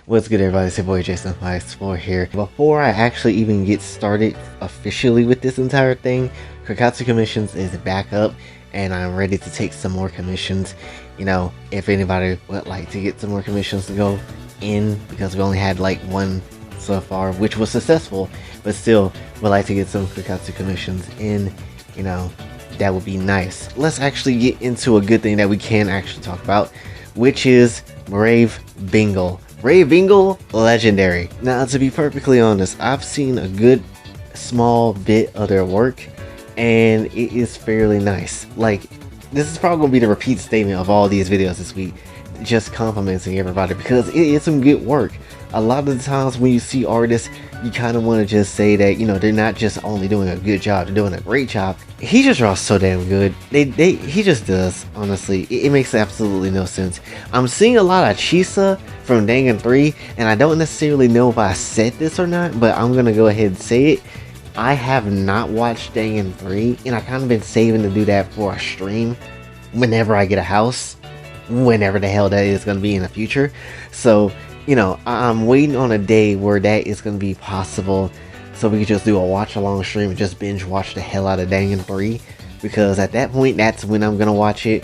What's good, everybody? It's your boy Jason Explore here. Before I actually even get started officially with this entire thing, Kakatsu Commissions is back up and I'm ready to take some more commissions. You know, if anybody would like to get some more commissions to go in, because we only had like one so far, which was successful, but still would like to get some Kakatsu Commissions in, you know, that would be nice. Let's actually get into a good thing that we can actually talk about, which is Brave Bengal. Brave Bengal, legendary. Now, to be perfectly honest, I've seen a good small bit of their work, and it is fairly nice. Like, this is probably gonna be the repeat statement of all these videos this week, just complimenting everybody, because it is some good work. A lot of the times when you see artists, you kind of want to just say that, you know, they're not just only doing a good job, they're doing a great job. He just draws so damn good. He just does, honestly. It makes absolutely no sense. I'm seeing a lot of Chisa from Dangan 3, and I don't necessarily know if I said this or not, but I'm gonna go ahead and say it. I have not watched Dangan 3, and I kind of been saving to do that for a stream whenever I get a house, whenever the hell that is gonna be in the future. So, you know, I'm waiting on a day where that is going to be possible, so we can just do a watch along stream and just binge watch the hell out of Dangan 3, because at that point that's when I'm going to watch it.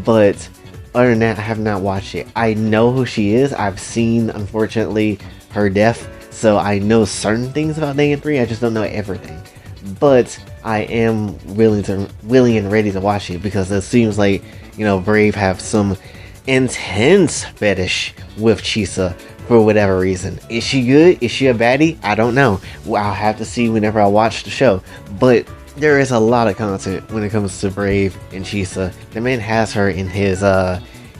But other than that, I have not watched it. I know who she is. I've seen, unfortunately, her death, so I know certain things about Dangan 3. I just don't know everything. But I am willing and ready to watch it, because it seems like, you know, Brave have some intense fetish with Chisa for whatever reason. Is she good? Is she a baddie? I don't know. Well, I'll have to see whenever I watch the show. But there is a lot of content when it comes to Brave and Chisa. The man has her in his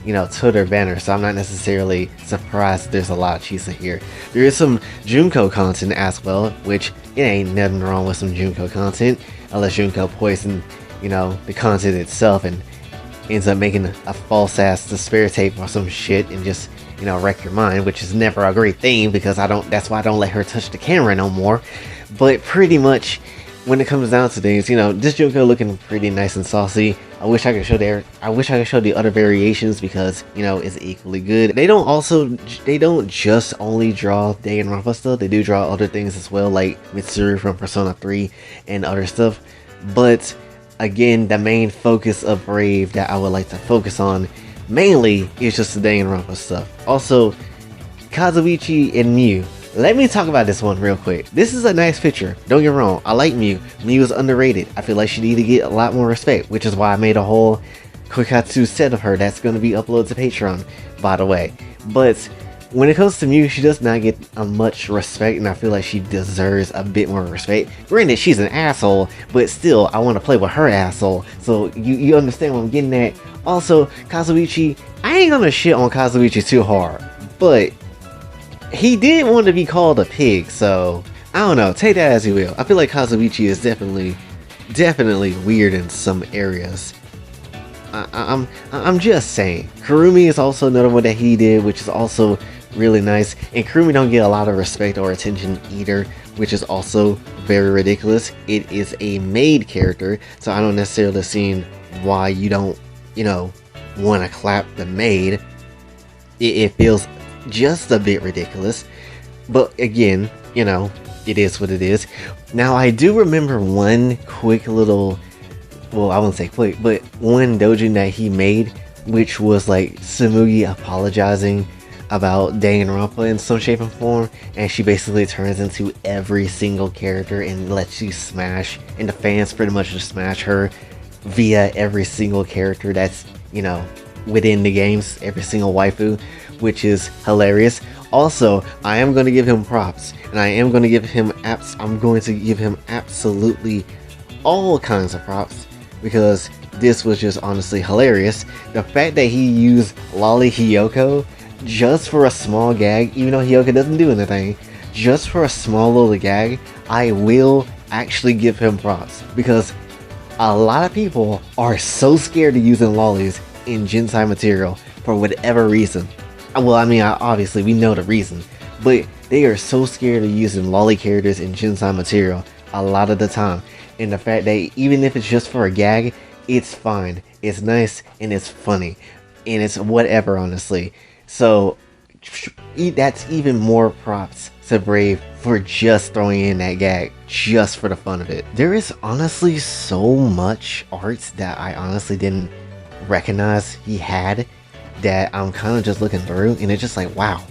you know, Twitter banner, so I'm not necessarily surprised there's a lot of Chisa here. There is some Junko content as well, which it ain't nothing wrong with some Junko content, unless Junko poison, you know, the content itself and ends up making a false ass despair tape or some shit and just, you know, wreck your mind, which is never a great thing, because that's why I don't let her touch the camera no more. But pretty much when it comes down to things, you know, this Junko looking pretty nice and saucy. I wish I could show the other variations, because, you know, it's equally good. They don't just only draw Danganronpa stuff, they do draw other things as well, like Mitsuru from Persona 3 and other stuff. But again, the main focus of Brave that I would like to focus on mainly is just the Danganronpa stuff. Also, Kazuichi and Mew. Let me talk about this one real quick. This is a nice picture, don't get me wrong. I like Mew. Mew is underrated. I feel like she needs to get a lot more respect, which is why I made a whole Kakatsu set of her that's going to be uploaded to Patreon, by the way. But when it comes to Mew, she does not get much respect, and I feel like she deserves a bit more respect. Granted, she's an asshole, but still, I want to play with her asshole, so you understand what I'm getting at. Also, Kazuichi, I ain't gonna shit on Kazuichi too hard, but he did want to be called a pig, so I don't know, take that as you will. I feel like Kazuichi is definitely weird in some areas. I'm just saying. Kurumi is also another one that he did, which is also really nice, and Kurumi don't get a lot of respect or attention either, which is also very ridiculous. It is a maid character, so I don't necessarily see why you don't, you know, want to clap the maid. It feels just a bit ridiculous, but again, you know, it is what it is. Now, I do remember one quick little, well, I wouldn't say quick, but one doujin that he made, which was like Tsumugi apologizing about Danganronpa in some shape and form, and she basically turns into every single character and lets you smash, and the fans pretty much just smash her via every single character that's, you know, within the games, every single waifu, which is hilarious. Also, I am going to give him props, and I am going to give him absolutely all kinds of props, because this was just honestly hilarious. The fact that he used Lolly Hiyoko just for a small gag, even though Hiyoko doesn't do anything, just for a small little gag, I will actually give him props, because a lot of people are so scared of using lollies in Jinsai material for whatever reason. Well, I mean, obviously we know the reason, but they are so scared of using lolly characters in Jinsai material a lot of the time. And the fact that even if it's just for a gag, it's fine, it's nice, and it's funny, and it's whatever, honestly. So that's even more props to Brave for just throwing in that gag just for the fun of it. There is honestly so much art that I honestly didn't recognize he had that I'm kind of just looking through, and it's just like, wow,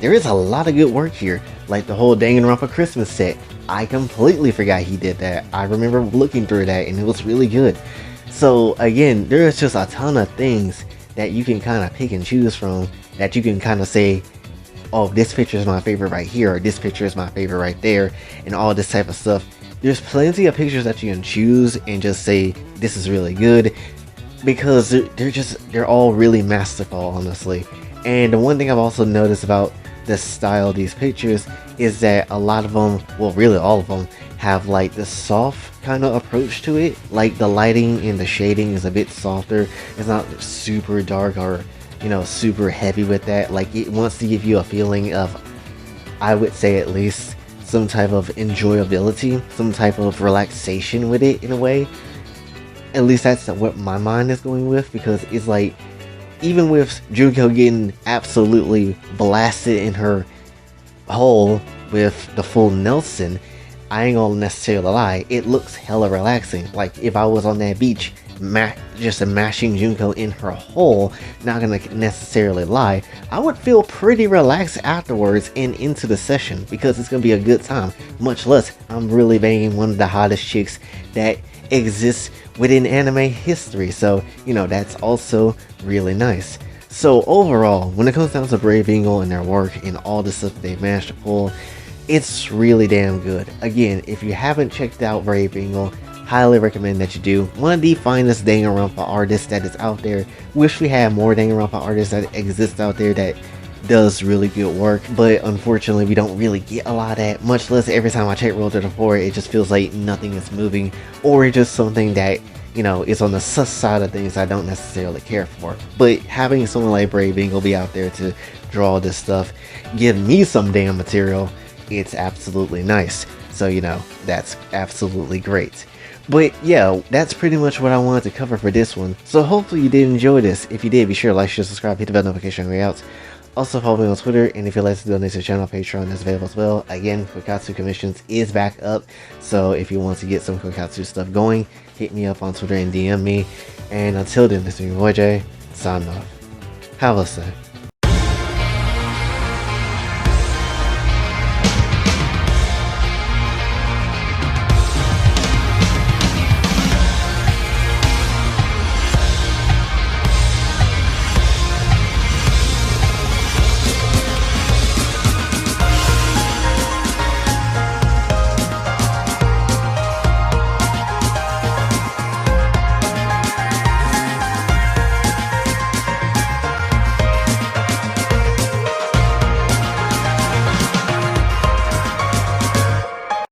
there is a lot of good work here. Like the whole Danganronpa Christmas set, I completely forgot he did that. I remember looking through that and it was really good. So again, there's just a ton of things that you can kind of pick and choose from, that you can kind of say, oh, this picture is my favorite right here, or this picture is my favorite right there, and all this type of stuff. There's plenty of pictures that you can choose and just say, this is really good, because they're all really masterful, honestly. And the one thing I've also noticed about the style of these pictures is that a lot of them, well, really all of them, have like the soft kind of approach to it. Like the lighting and the shading is a bit softer. It's not super dark or, you know, super heavy with that. Like it wants to give you a feeling of, I would say at least, some type of enjoyability, some type of relaxation with it in a way. At least that's what my mind is going with, because it's like, even with Junko getting absolutely blasted in her hole with the full Nelson, I ain't gonna necessarily lie, it looks hella relaxing. Like if I was on that beach just mashing Junko in her hole, not gonna necessarily lie, I would feel pretty relaxed afterwards and into the session, because it's gonna be a good time. Much less I'm really banging one of the hottest chicks that exists within anime history, so you know, that's also really nice. So overall, when it comes down to Brave Bengal and their work and all the stuff that they've managed to pull, it's really damn good. Again, if you haven't checked out Brave Bengal, highly recommend that you do. One of the finest Danganronpa artists that is out there. Wish we had more Danganronpa artists that exist out there that does really good work, but unfortunately we don't really get a lot of that. Much less every time I check Roll to the 4, it just feels like nothing is moving, or it's just something that, you know, is on the sus side of things I don't necessarily care for. But having someone like Brave Bengal be out there to draw this stuff, give me some damn material, it's absolutely nice. So, you know, that's absolutely great. But yeah, that's pretty much what I wanted to cover for this one. So hopefully you did enjoy this. If you did, be sure to like, share, subscribe, hit the bell notification way out. Also follow me on Twitter, and if you'd like to donate to the channel, Patreon is available as well. Again, Kokatsu Commissions is back up, so if you want to get some Kokatsu stuff going, hit me up on Twitter and DM me. And until then, this is your boy Jay, signing off. Have a blessed day.